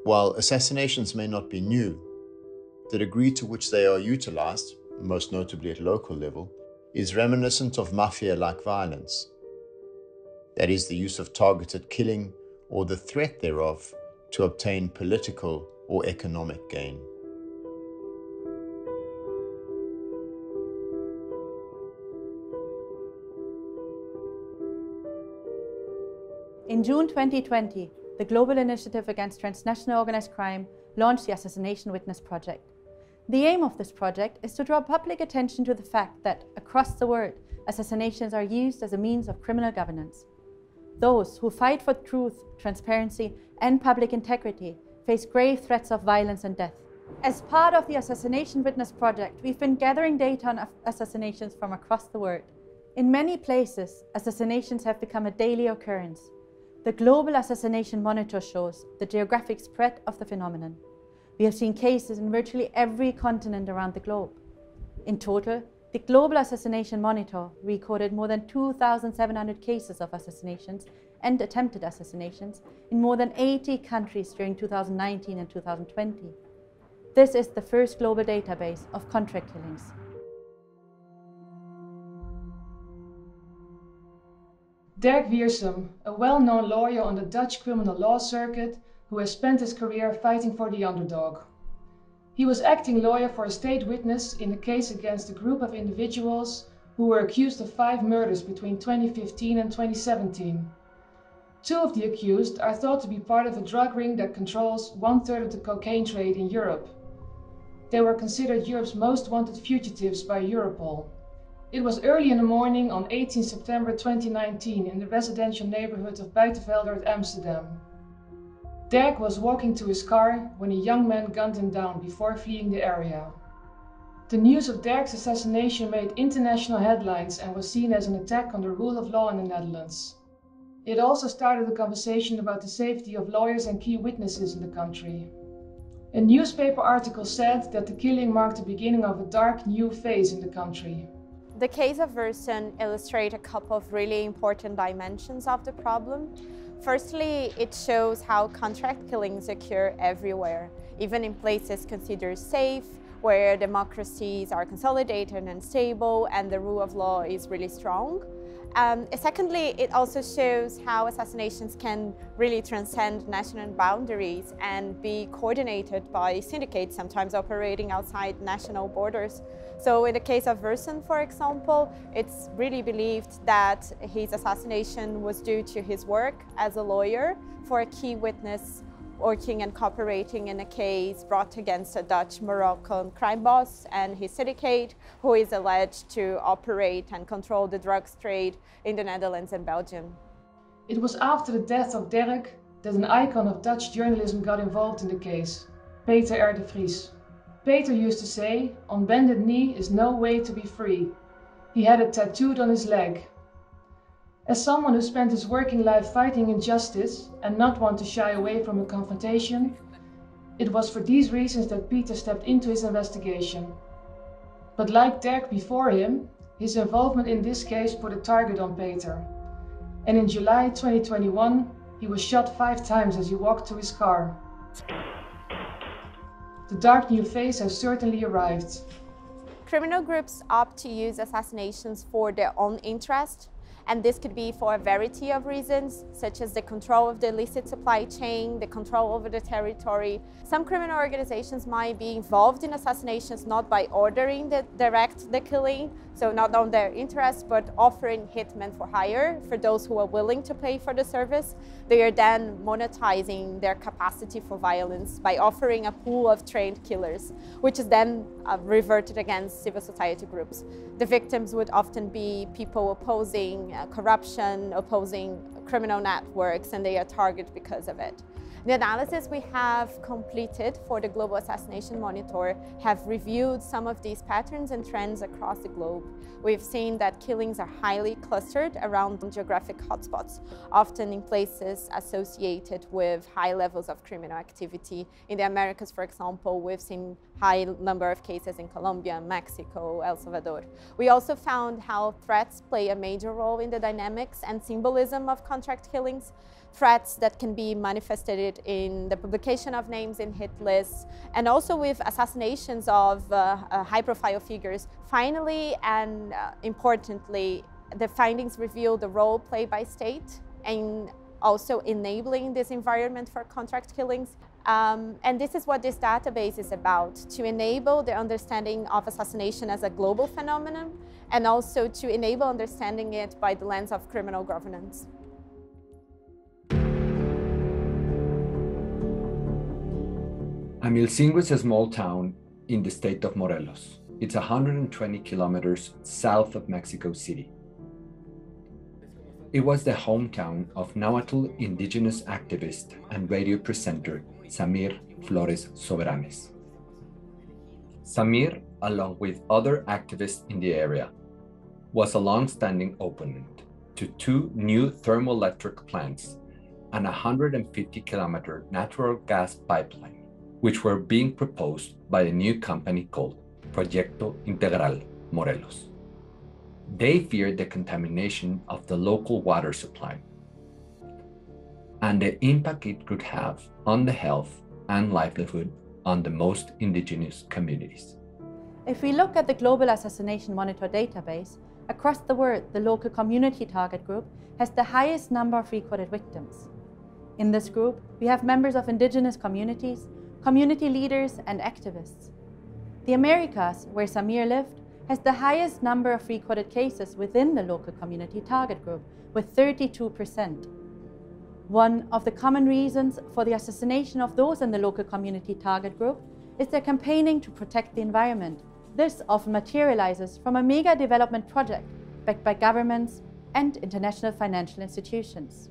While assassinations may not be new, the degree to which they are utilized, most notably at local level, is reminiscent of mafia-like violence. That is, the use of targeted killing or the threat thereof to obtain political or economic gain. In June 2020, the Global Initiative Against Transnational Organized Crime launched the Assassination Witness Project. The aim of this project is to draw public attention to the fact that, across the world, assassinations are used as a means of criminal governance. Those who fight for truth, transparency, and public integrity face grave threats of violence and death. As part of the Assassination Witness Project, we've been gathering data on assassinations from across the world. In many places, assassinations have become a daily occurrence. The Global Assassination Monitor shows the geographic spread of the phenomenon. We have seen cases in virtually every continent around the globe. In total, the Global Assassination Monitor recorded more than 2,700 cases of assassinations and attempted assassinations in more than 80 countries during 2019 and 2020. This is the first global database of contract killings. Derk Wiersum, a well-known lawyer on the Dutch criminal law circuit who has spent his career fighting for the underdog. He was acting lawyer for a state witness in a case against a group of individuals who were accused of 5 murders between 2015 and 2017. 2 of the accused are thought to be part of a drug ring that controls 1/3 of the cocaine trade in Europe. They were considered Europe's most wanted fugitives by Europol. It was early in the morning on 18 September 2019 in the residential neighborhood of Buitenvelder at Amsterdam. Derk was walking to his car when a young man gunned him down before fleeing the area. The news of Derk's assassination made international headlines and was seen as an attack on the rule of law in the Netherlands. It also started a conversation about the safety of lawyers and key witnesses in the country. A newspaper article said that the killing marked the beginning of a dark new phase in the country. The case of Wiersum illustrates a couple of really important dimensions of the problem. Firstly, it shows how contract killings occur everywhere, even in places considered safe, where democracies are consolidated and stable and the rule of law is really strong. Secondly, it also shows how assassinations can really transcend national boundaries and be coordinated by syndicates, sometimes operating outside national borders. So in the case of Wiersum, for example, it's really believed that his assassination was due to his work as a lawyer for a key witness working and cooperating in a case brought against a Dutch-Moroccan crime boss and his syndicate, who is alleged to operate and control the drugs trade in the Netherlands and Belgium. It was after the death of Derk that an icon of Dutch journalism got involved in the case, Peter de Vries. Peter used to say, "On bended knee is no way to be free." He had it tattooed on his leg. As someone who spent his working life fighting injustice and not want to shy away from a confrontation, it was for these reasons that Peter stepped into his investigation. But like Derk before him, his involvement in this case put a target on Peter. And in July 2021, he was shot 5 times as he walked to his car. The dark new phase has certainly arrived. Criminal groups opt to use assassinations for their own interest. And this could be for a variety of reasons, such as the control of the illicit supply chain, the control over the territory. Some criminal organizations might be involved in assassinations not by ordering the killing, so not on their interest, but offering hitmen for hire for those who are willing to pay for the service. They are then monetizing their capacity for violence by offering a pool of trained killers, which is then reverted against civil society groups. The victims would often be people opposing corruption, opposing criminal networks, and they are targeted because of it. The analysis we have completed for the Global Assassination Monitor have reviewed some of these patterns and trends across the globe. We've seen that killings are highly clustered around geographic hotspots, often in places associated with high levels of criminal activity. In the Americas, for example, we've seen high number of cases in Colombia, Mexico, El Salvador. We also found how threats play a major role in the dynamics and symbolism of contract killings. Threats that can be manifested in the publication of names in hit lists, and also with assassinations of high-profile figures. Finally, and importantly, the findings reveal the role played by state in also enabling this environment for contract killings. And this is what this database is about, to enable the understanding of assassination as a global phenomenon, and also to enable understanding it by the lens of criminal governance. Amil Singh is a small town in the state of Morelos. It's 120 kilometers south of Mexico City. It was the hometown of Nahuatl indigenous activist and radio presenter Samir Flores Soberanes. Samir, along with other activists in the area, was a long-standing opponent to two new thermoelectric plants and a 150-kilometer natural gas pipeline, which were being proposed by a new company called Proyecto Integral Morelos. They feared the contamination of the local water supply and the impact it could have on the health and livelihood on the most indigenous communities. If we look at the Global Assassination Monitor database, across the world, the local community target group has the highest number of recorded victims. In this group, we have members of indigenous communities, community leaders, and activists. The Americas, where Samir lived, has the highest number of recorded cases within the local community target group, with 32%. One of the common reasons for the assassination of those in the local community target group is their campaigning to protect the environment. This often materializes from a mega development project backed by governments and international financial institutions.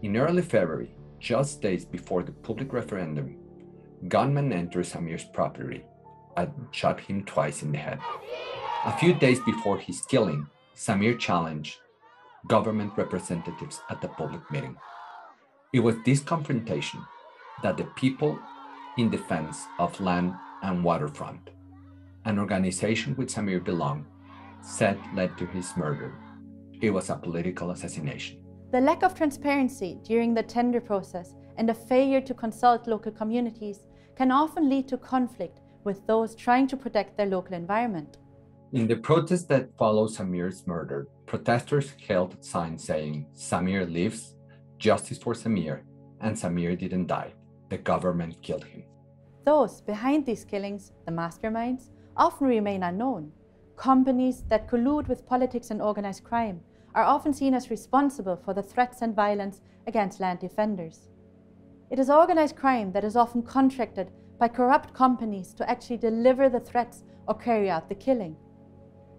In early February, just days before the public referendum, gunmen entered Samir's property and shot him twice in the head. A few days before his killing, Samir challenged government representatives at the public meeting. It was this confrontation that the People in Defense of Land and Waterfront, an organization which Samir belonged, said led to his murder. It was a political assassination. The lack of transparency during the tender process and a failure to consult local communities can often lead to conflict with those trying to protect their local environment. In the protest that followed Samir's murder, protesters held signs saying, "Samir lives, justice for Samir, and Samir didn't die. The government killed him." Those behind these killings, the masterminds, often remain unknown. Companies that collude with politics and organized crime are often seen as responsible for the threats and violence against land defenders. It is organized crime that is often contracted by corrupt companies to actually deliver the threats or carry out the killing.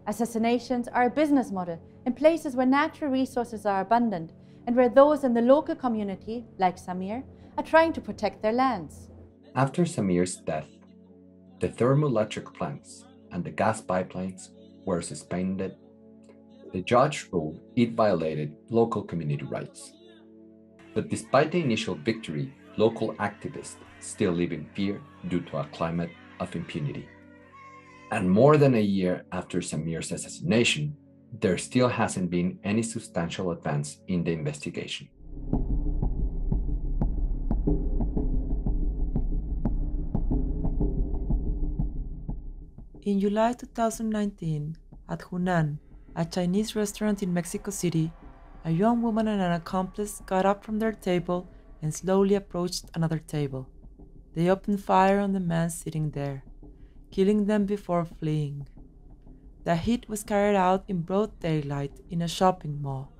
Assassinations are a business model in places where natural resources are abundant and where those in the local community, like Samir, are trying to protect their lands. After Samir's death, the thermoelectric plants and the gas pipelines were suspended. The judge ruled it violated local community rights. But despite the initial victory, local activists still live in fear due to a climate of impunity. And more than a year after Samir's assassination, there still hasn't been any substantial advance in the investigation. In July 2019, at Hunan, a Chinese restaurant in Mexico City, a young woman and an accomplice got up from their table and slowly approached another table. They opened fire on the man sitting there, killing them before fleeing. The hit was carried out in broad daylight in a shopping mall.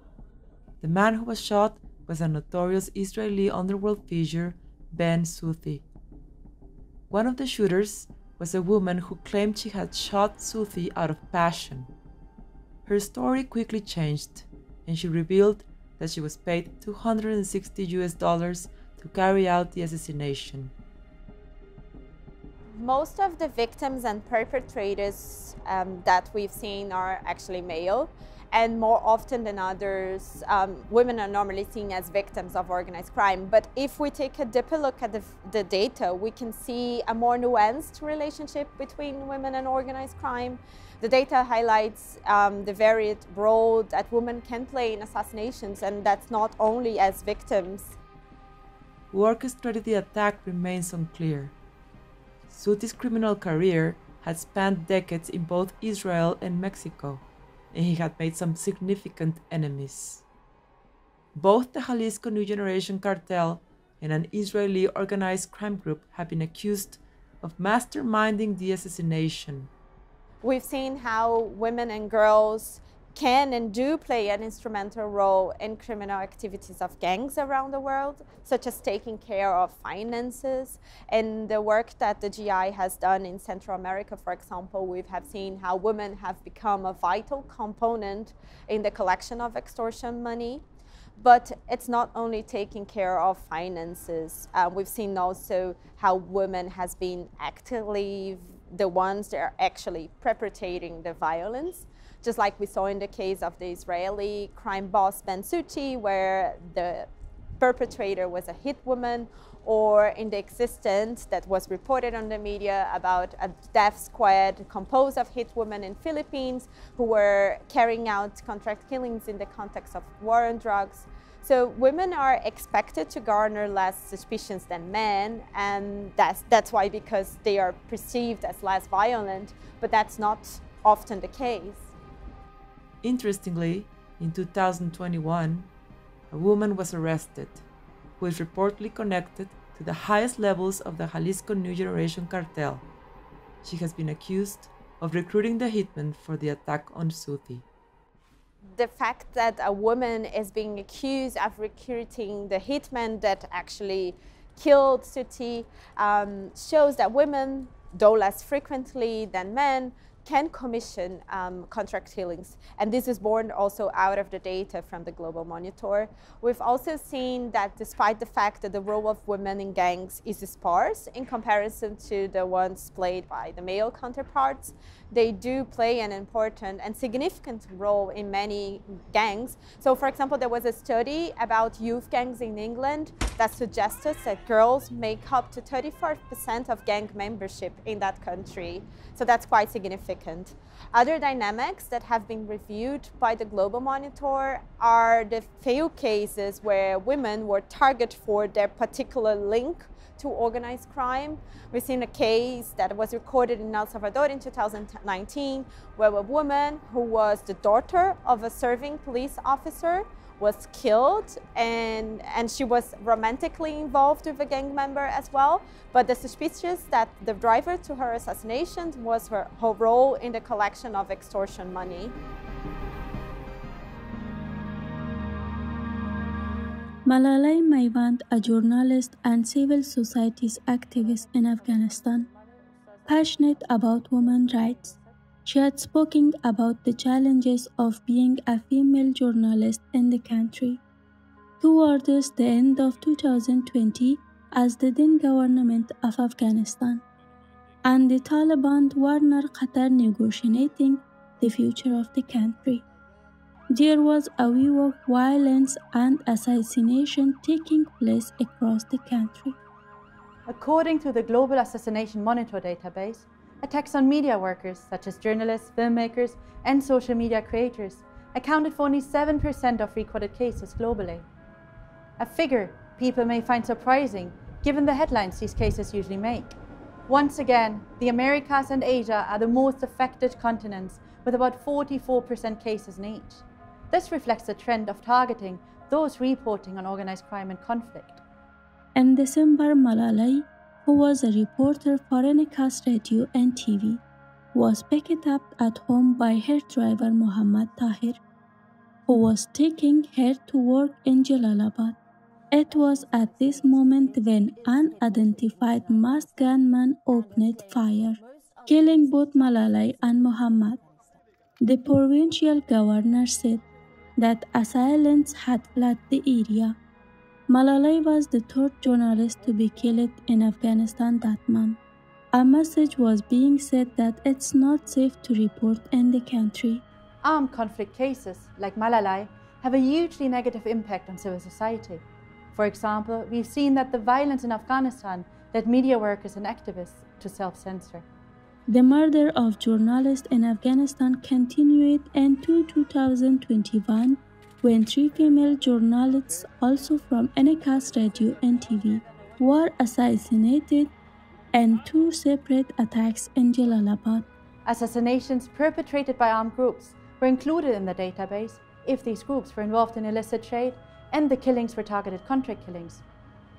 The man who was shot was a notorious Israeli underworld figure, Ben Southi. One of the shooters was a woman who claimed she had shot Southi out of passion. Her story quickly changed, and she revealed that she was paid $260 to carry out the assassination. Most of the victims and perpetrators that we've seen are actually male, And more often than others, women are normally seen as victims of organized crime. But if we take a deeper look at the data, we can see a more nuanced relationship between women and organized crime. The data highlights the varied role that women can play in assassinations, and that's not only as victims. Who orchestrated the attack remains unclear. Souti's criminal career had spanned decades in both Israel and Mexico, and he had made some significant enemies. Both the Jalisco New Generation Cartel and an Israeli organized crime group have been accused of masterminding the assassination. We've seen how women and girls can and do play an instrumental role in criminal activities of gangs around the world, such as taking care of finances. And the work that the GI has done in Central America, for example, we have seen how women have become a vital component in the collection of extortion money. But it's not only taking care of finances. We've seen also how women has been actively the ones that are actually perpetrating the violence. Just like we saw in the case of the Israeli crime boss Ben Souti, where the perpetrator was a hit woman, or in the existence that was reported on the media about a death squad composed of hit women in Philippines who were carrying out contract killings in the context of war on drugs. So women are expected to garner less suspicions than men, and that's why, because they are perceived as less violent, but that's not often the case. Interestingly, in 2021, a woman was arrested who is reportedly connected to the highest levels of the Jalisco New Generation Cartel. She has been accused of recruiting the hitman for the attack on Souti. The fact that a woman is being accused of recruiting the hitman that actually killed Souti shows that women, though less frequently than men, can commission contract killings. And this is born also out of the data from the Global Monitor. We've also seen that despite the fact that the role of women in gangs is sparse in comparison to the ones played by the male counterparts, they do play an important and significant role in many gangs. So for example, there was a study about youth gangs in England that suggested that girls make up to 34% of gang membership in that country. So that's quite significant. Other dynamics that have been reviewed by the Global Monitor are the few cases where women were targeted for their particular link to organized crime. We've seen a case that was recorded in El Salvador in 2019, where a woman who was the daughter of a serving police officer was killed, and she was romantically involved with a gang member as well. But the suspicious that the driver to her assassination was her role in the collection of extortion money. Malalai Maiwand, a journalist and civil society activist in Afghanistan, passionate about women's rights. She had spoken about the challenges of being a female journalist in the country. Towards the end of 2020, as the then government of Afghanistan and the Taliban were Qatar negotiating the future of the country, there was a wave of violence and assassination taking place across the country. According to the Global Assassination Monitor database, attacks on media workers such as journalists, filmmakers, and social media creators accounted for only 7% of recorded cases globally. A figure people may find surprising given the headlines these cases usually make. Once again, the Americas and Asia are the most affected continents, with about 44% cases in each. This reflects the trend of targeting those reporting on organized crime and conflict. In December, Malalai, who was a reporter for Enacast Radio and TV, was picked up at home by her driver Muhammad Tahir, who was taking her to work in Jalalabad. It was at this moment when an unidentified masked gunman opened fire, killing both Malalai and Muhammad. The provincial governor said that assailants had fled the area. Malalai was the third journalist to be killed in Afghanistan that month. A message was being said that it's not safe to report in the country. armed conflict cases, like Malalai, have a hugely negative impact on civil society. For example, we've seen that the violence in Afghanistan led media workers and activists to self-censor. The murder of journalists in Afghanistan continued into 2021 when 3 female journalists, also from Enacast Radio and TV, were assassinated and 2 separate attacks in Jalalabad. Assassinations perpetrated by armed groups were included in the database if these groups were involved in illicit trade and the killings were targeted contract killings.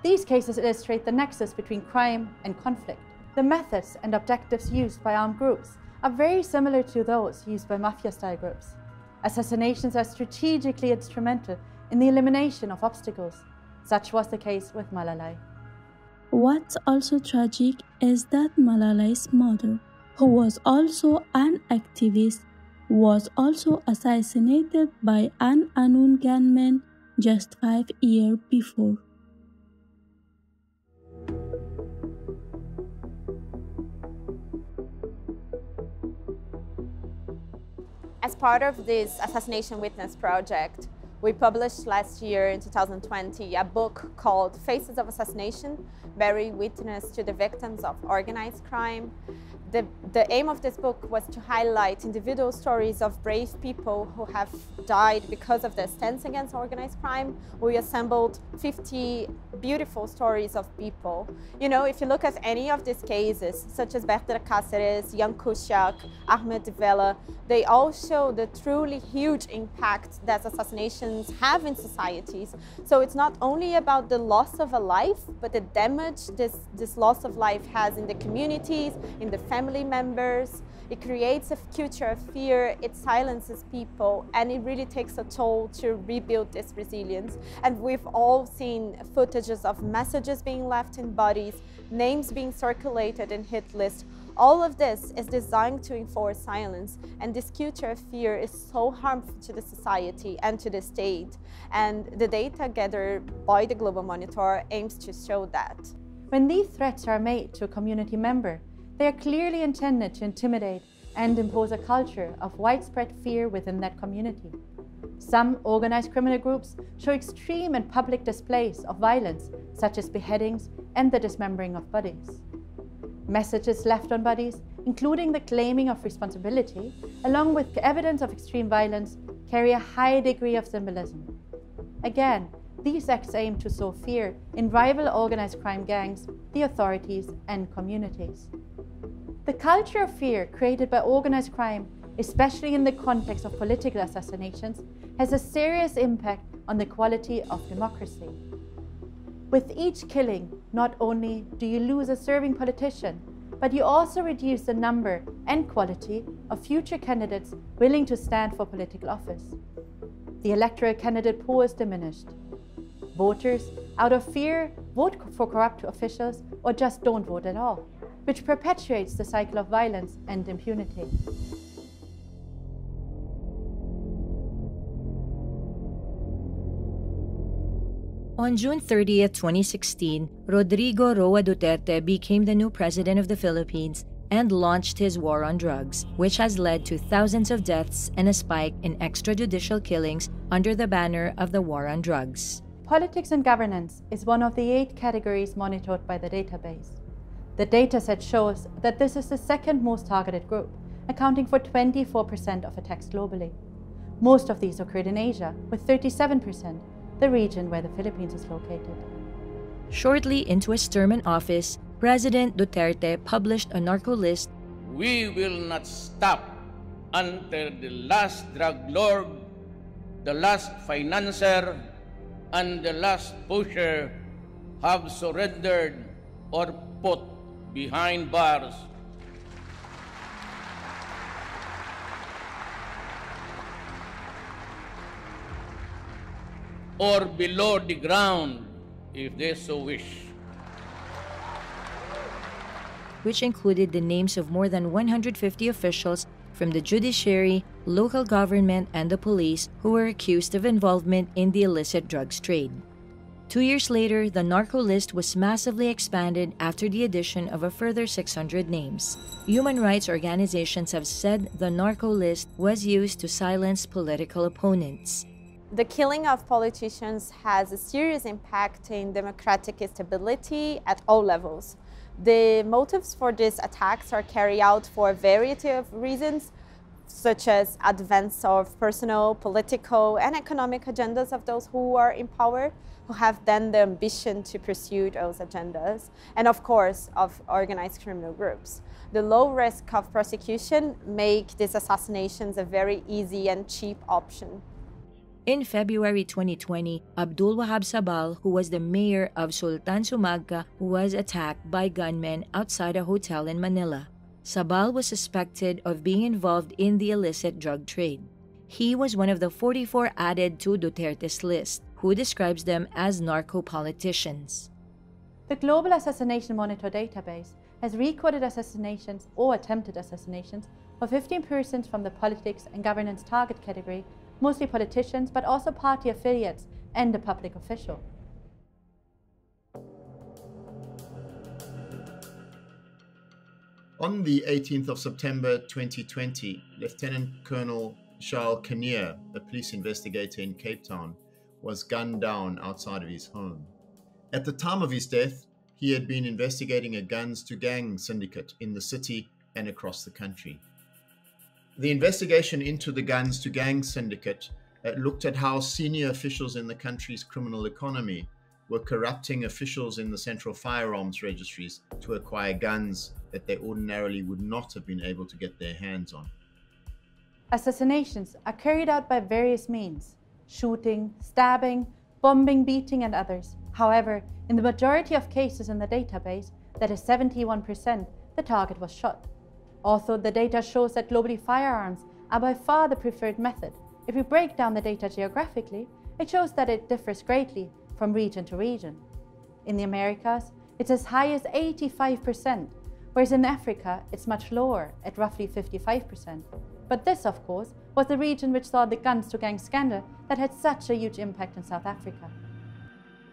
These cases illustrate the nexus between crime and conflict. The methods and objectives used by armed groups are very similar to those used by mafia-style groups. Assassinations are strategically instrumental in the elimination of obstacles. Such was the case with Malalai. What's also tragic is that Malalai's mother, who was also an activist, was also assassinated by an unknown gunman just 5 years before. As part of this Assassination Witness project, we published last year in 2020 a book called Faces of Assassination, Bearing Witness to the Victims of Organized Crime. The aim of this book was to highlight individual stories of brave people who have died because of their stance against organized crime. We assembled 50 beautiful stories of people. You know, if you look at any of these cases, such as Berta Cáceres, Jan Kuciak, Ahmed Vela, they all show the truly huge impact that assassinations have in societies. So it's not only about the loss of a life, but the damage this loss of life has in the communities, in the family members. It creates a culture of fear, it silences people, and it really takes a toll to rebuild this resilience. And we've all seen footages of messages being left in bodies, names being circulated in hit lists. All of this is designed to enforce silence, and this culture of fear is so harmful to the society and to the state. And the data gathered by the Global Monitor aims to show that. When these threats are made to a community member, they are clearly intended to intimidate and impose a culture of widespread fear within that community. Some organized criminal groups show extreme and public displays of violence, such as beheadings and the dismembering of bodies. Messages left on bodies, including the claiming of responsibility, along with evidence of extreme violence, carry a high degree of symbolism. Again, these acts aim to sow fear in rival organized crime gangs, the authorities, and communities. The culture of fear created by organized crime, especially in the context of political assassinations, has a serious impact on the quality of democracy. With each killing, not only do you lose a serving politician, but you also reduce the number and quality of future candidates willing to stand for political office. The electoral candidate pool is diminished. Voters, out of fear, vote for corrupt officials or just don't vote at all, which perpetuates the cycle of violence and impunity. On June 30, 2016, Rodrigo Roa Duterte became the new president of the Philippines and launched his war on drugs, which has led to thousands of deaths and a spike in extrajudicial killings under the banner of the war on drugs. Politics and governance is one of the 8 categories monitored by the database. The dataset shows that this is the second most targeted group, accounting for 24% of attacks globally. Most of these occurred in Asia, with 37%, the region where the Philippines is located. Shortly into his term in office, President Duterte published a narco list. We will not stop until the last drug lord, the last financier, and the last pusher have surrendered or put behind bars. Or below the ground, if they so wish. Which included the names of more than 150 officials from the judiciary, local government, and the police who were accused of involvement in the illicit drugs trade. 2 years later, the narco list was massively expanded after the addition of a further 600 names. Human rights organizations have said the narco list was used to silence political opponents. The killing of politicians has a serious impact in democratic stability at all levels. The motives for these attacks are carried out for a variety of reasons, such as advance of personal, political, and economic agendas of those who are in power, who have then the ambition to pursue those agendas, and of course, of organized criminal groups. The low risk of prosecution make these assassinations a very easy and cheap option. In February 2020, Abdul Wahab Sabal, who was the mayor of Sultan Sumagga, was attacked by gunmen outside a hotel in Manila. Sabal was suspected of being involved in the illicit drug trade. He was one of the 44 added to Duterte's list, who describes them as narco-politicians. The Global Assassination Monitor database has recorded assassinations or attempted assassinations of 15 persons from the politics and governance target category, mostly politicians, but also party affiliates and a public official. On the 18th of September 2020, Lieutenant Colonel Charl Kinnear, a police investigator in Cape Town, was gunned down outside of his home. At the time of his death, he had been investigating a guns-to-gang syndicate in the city and across the country. The investigation into the guns-to-gang syndicate looked at how senior officials in the country's criminal economy were corrupting officials in the central firearms registries to acquire guns that they ordinarily would not have been able to get their hands on. Assassinations are carried out by various means: shooting, stabbing, bombing, beating, and others. However, in the majority of cases in the database, that is 71%, the target was shot. Also, the data shows that globally firearms are by far the preferred method. If we break down the data geographically, it shows that it differs greatly from region to region. In the Americas, it's as high as 85%, whereas in Africa, it's much lower at roughly 55%. But this, of course, was the region which saw the guns-to-gang scandal that had such a huge impact in South Africa.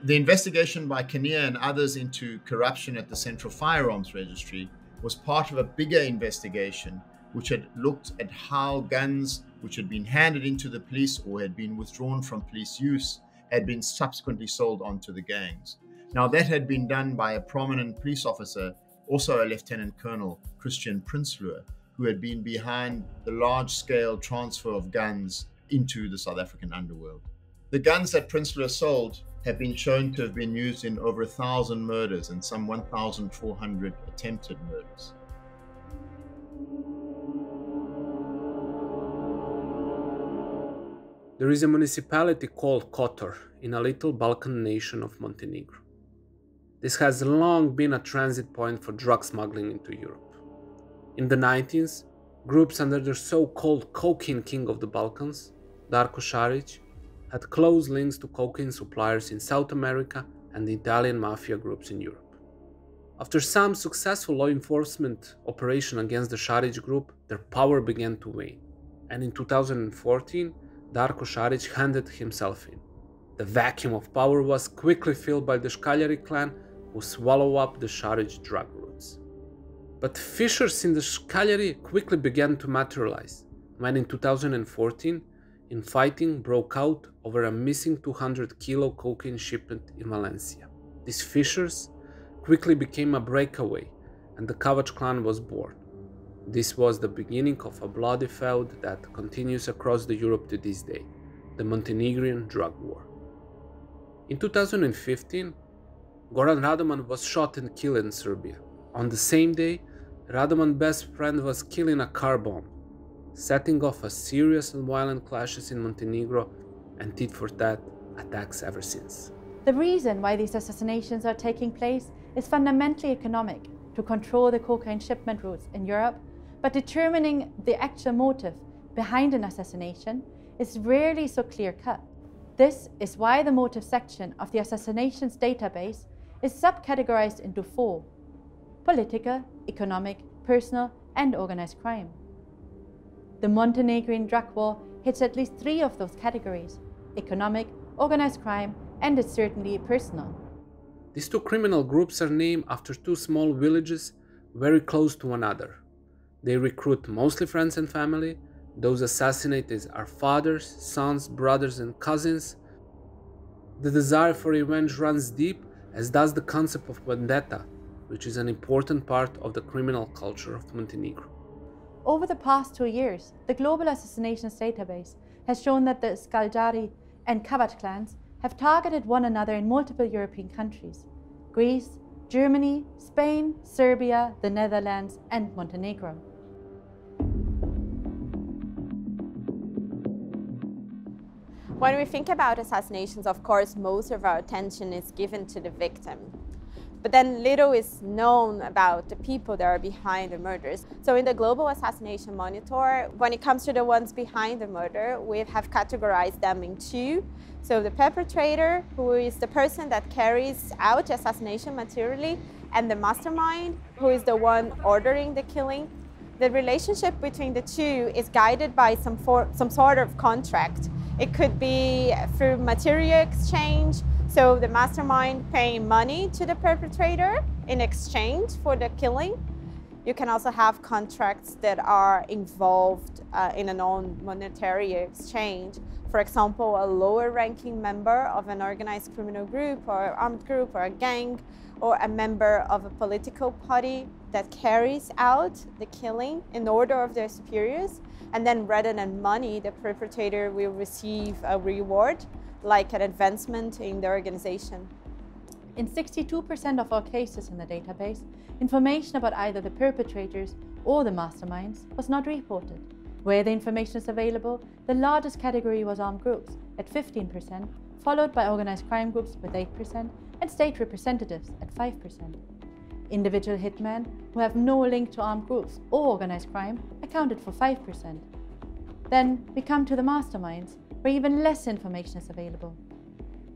The investigation by Kinnear and others into corruption at the Central Firearms Registry was part of a bigger investigation which had looked at how guns which had been handed into the police or had been withdrawn from police use had been subsequently sold on to the gangs. Now, that had been done by a prominent police officer, also a Lieutenant Colonel Christian Prinsloo, who had been behind the large-scale transfer of guns into the South African underworld. The guns that Prinsloo sold have been shown to have been used in over 1,000 murders and some 1,400 attempted murders. There is a municipality called Kotor in a little Balkan nation of Montenegro. This has long been a transit point for drug smuggling into Europe. In the 90s, groups under the so-called cocaine king of the Balkans, Darko Šarić, had close links to cocaine suppliers in South America and the Italian mafia groups in Europe. After some successful law enforcement operation against the Šarić group, their power began to wane, and in 2014, Darko Šarić handed himself in. The vacuum of power was quickly filled by the Škaljari clan, who swallowed up the Šarić drug routes. But fissures in the Škaljari quickly began to materialize, when in 2014, infighting broke out over a missing 200-kilo cocaine shipment in Valencia. These fissures quickly became a breakaway, and the Kavač clan was born. This was the beginning of a bloody feud that continues across Europe to this day, the Montenegrin drug war. In 2015, Goran Radoman was shot and killed in Serbia. On the same day, Radoman's best friend was killed in a car bomb, setting off a serious and violent clashes in Montenegro and tit-for-tat attacks ever since. The reason why these assassinations are taking place is fundamentally economic, to control the cocaine shipment routes in Europe, but determining the actual motive behind an assassination is rarely so clear-cut. This is why the motive section of the assassinations database is subcategorized into 4: political, economic, personal, and organized crime. The Montenegrin drug war hits at least 3 of those categories: economic, organized crime, and it's certainly personal. These two criminal groups are named after two small villages very close to one another. They recruit mostly friends and family. Those assassinated are fathers, sons, brothers, and cousins. The desire for revenge runs deep, as does the concept of vendetta, which is an important part of the criminal culture of Montenegro. Over the past 2 years, the Global Assassinations database has shown that the Scaljari and Kavat clans have targeted one another in multiple European countries: Greece, Germany, Spain, Serbia, the Netherlands, and Montenegro. When we think about assassinations, of course, most of our attention is given to the victim. But then little is known about the people that are behind the murders. So in the Global Assassination Monitor, when it comes to the ones behind the murder, we have categorized them in two. So the perpetrator, who is the person that carries out the assassination materially, and the mastermind, who is the one ordering the killing. The relationship between the two is guided by some sort of contract. It could be through material exchange, so the mastermind paying money to the perpetrator in exchange for the killing. You can also have contracts that are involved in a non-monetary exchange. For example, a lower-ranking member of an organized criminal group or armed group or a gang, or a member of a political party that carries out the killing in order of their superiors. And then rather than money, the perpetrator will receive a reward, like an advancement in the organization. In 62% of all cases in the database, information about either the perpetrators or the masterminds was not reported. Where the information is available, the largest category was armed groups at 15%, followed by organized crime groups with 8%, and state representatives at 5%. Individual hitmen who have no link to armed groups or organized crime accounted for 5%. Then we come to the masterminds, where even less information is available.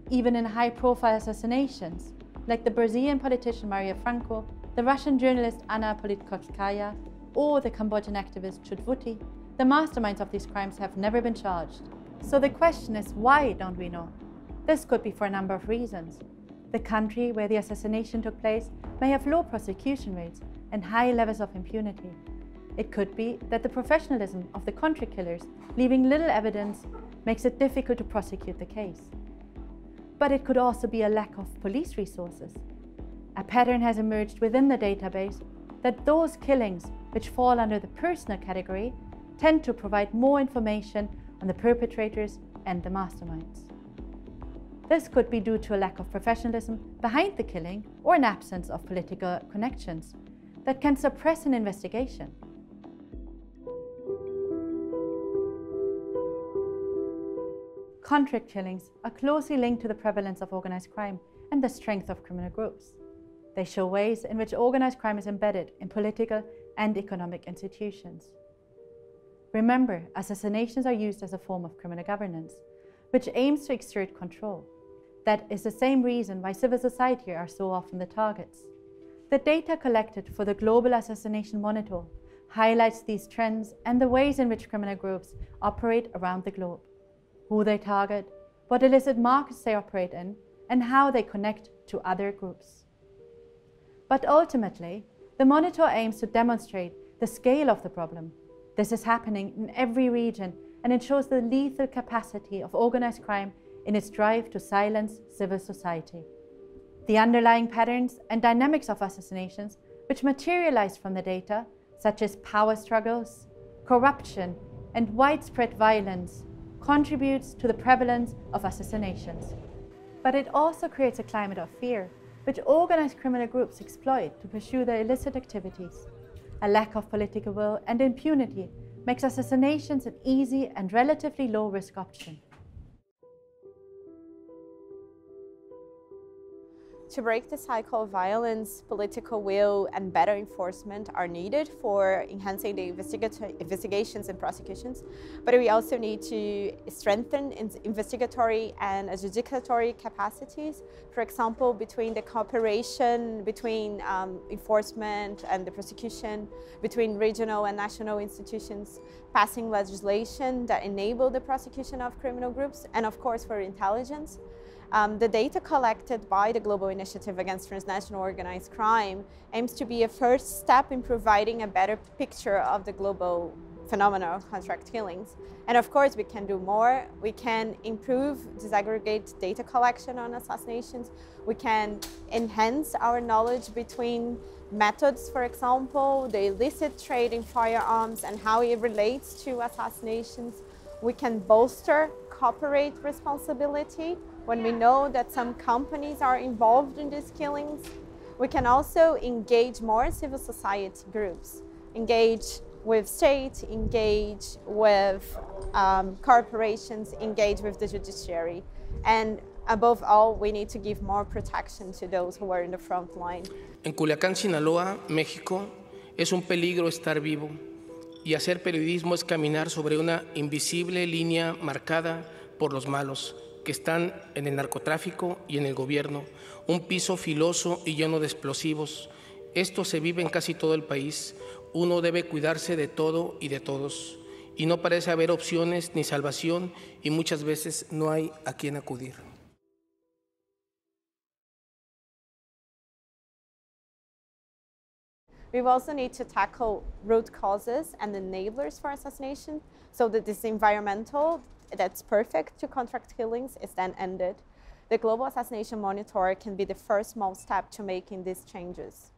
Even in high-profile assassinations, like the Brazilian politician Maria Franco, the Russian journalist Anna Politkovskaya, or the Cambodian activist Chudvuti, the masterminds of these crimes have never been charged. So the question is, why don't we know? This could be for a number of reasons. The country where the assassination took place may have low prosecution rates and high levels of impunity. It could be that the professionalism of the country killers, leaving little evidence, makes it difficult to prosecute the case. But it could also be a lack of police resources. A pattern has emerged within the database that those killings which fall under the personal category tend to provide more information on the perpetrators and the masterminds. This could be due to a lack of professionalism behind the killing or an absence of political connections that can suppress an investigation. Contract killings are closely linked to the prevalence of organized crime and the strength of criminal groups. They show ways in which organized crime is embedded in political and economic institutions. Remember, assassinations are used as a form of criminal governance, which aims to exert control. That is the same reason why civil society are so often the targets. The data collected for the Global Assassination Monitor highlights these trends and the ways in which criminal groups operate around the globe, who they target, what illicit markets they operate in, and how they connect to other groups. But ultimately, the monitor aims to demonstrate the scale of the problem. This is happening in every region, and it shows the lethal capacity of organized crime in its drive to silence civil society. The underlying patterns and dynamics of assassinations, which materialize from the data, such as power struggles, corruption, and widespread violence, contributes to the prevalence of assassinations. But it also creates a climate of fear, which organized criminal groups exploit to pursue their illicit activities. A lack of political will and impunity makes assassinations an easy and relatively low-risk option. To break the cycle of violence, political will and better enforcement are needed for enhancing the investigations and prosecutions, but we also need to strengthen investigatory and adjudicatory capacities. For example, between the cooperation between enforcement and the prosecution, between regional and national institutions, passing legislation that enable the prosecution of criminal groups, and of course for intelligence. The data collected by the Global Initiative Against Transnational Organized Crime aims to be a first step in providing a better picture of the global phenomenon of contract killings. And of course, we can do more. We can improve, disaggregate data collection on assassinations. We can enhance our knowledge between methods, for example, the illicit trade in firearms and how it relates to assassinations. We can bolster corporate responsibility when we know that some companies are involved in these killings. We can also engage more civil society groups, engage with state, engage with corporations, engage with the judiciary. And above all, we need to give more protection to those who are in the front line. En Culiacán, Sinaloa, México, es un peligro estar vivo. Y hacer periodismo es caminar sobre una invisible línea marcada por los malos, que están en el narcotráfico y en el gobierno, un piso filoso y lleno de explosivos. Esto se vive en casi todo el país. Uno debe cuidarse de todo y de todos. Y no parece haber opciones ni salvación y muchas veces no hay a quién acudir. We also need to tackle root causes and enablers for assassination so that this environmental that's perfect to contract killings is then ended. The Global Assassination Monitor can be the first small step to making these changes.